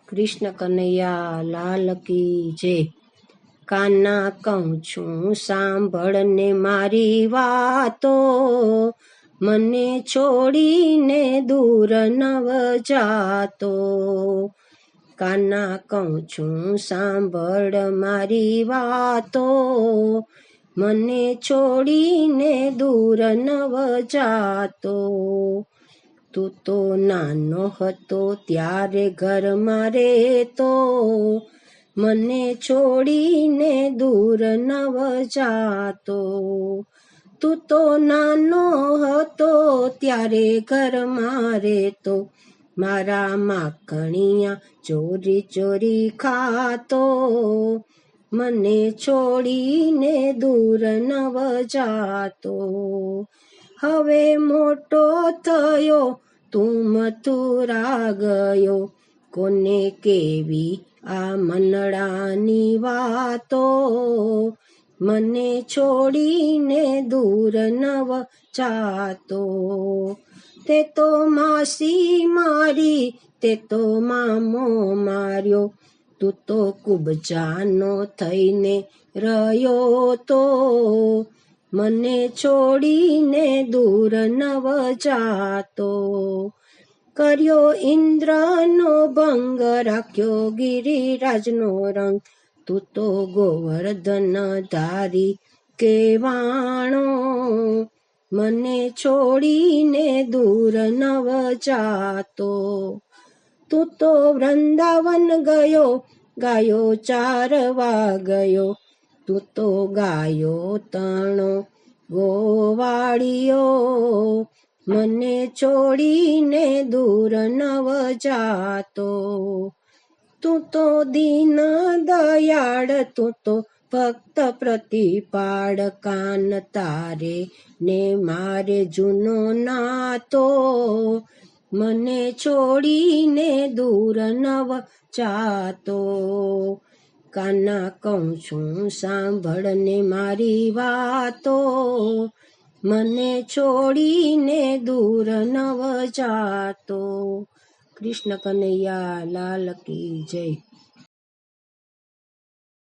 કૃષ્ણ કનૈયા લાલ કી જય. કાના કહું છું સાંભળ ને મારી વાતો, મને છોડીને દૂર નવ જાતો. કાના કહું છું સાંભળ મારી વાતો, મને છોડીને દૂર નવ જાતો. તું તો નાનો હતો ત્યારે ઘરમાં રહેતો, મને છોડીને દૂર નવ જાતો. તું તો નાનો હતો ત્યારે ઘરમાં રહેતો, મારા માખણિયા ચોરી ચોરી ખાતો, મને છોડીને દૂર નવ જાતો. હવે મોટો થયો તું મથુરા ગયો, કોને કેવી આ મનડાની વાતો, મને છોડીને દૂર નવ જાતો. તે તો માસી મારી, તે તો મામો માર્યો, તું તો કુબજાનો થઈને રહ્યો તો, મને છોડીને દૂર નવ જાતો. કર્યો ઇન્દ્રનો ભંગ, રાખ્યો ગિરિરાજનો રંગ, તું તો ગોવર્ધન ધારી કેવાણો, મને છોડીને દૂર નવ જાતો. તું તો વૃંદાવન ગયો, ગાયો ચારવા ગયો, તું તો ગાયો તણો ગોવાળિયો, મને છોડીને દૂર નવ જાતો. તું તો દીન દયાળ, તું તો ભક્ત પ્રતિપાળ, કાન તારે ને મારે જૂનો નાતો, મને છોડીને દૂર નવ જાતો. કાના કહું છું સાંભળ ને મારી વાતો, મને છોડીને દૂર નવ જાતો. કૃષ્ણ કનૈયા લાલ કી જય.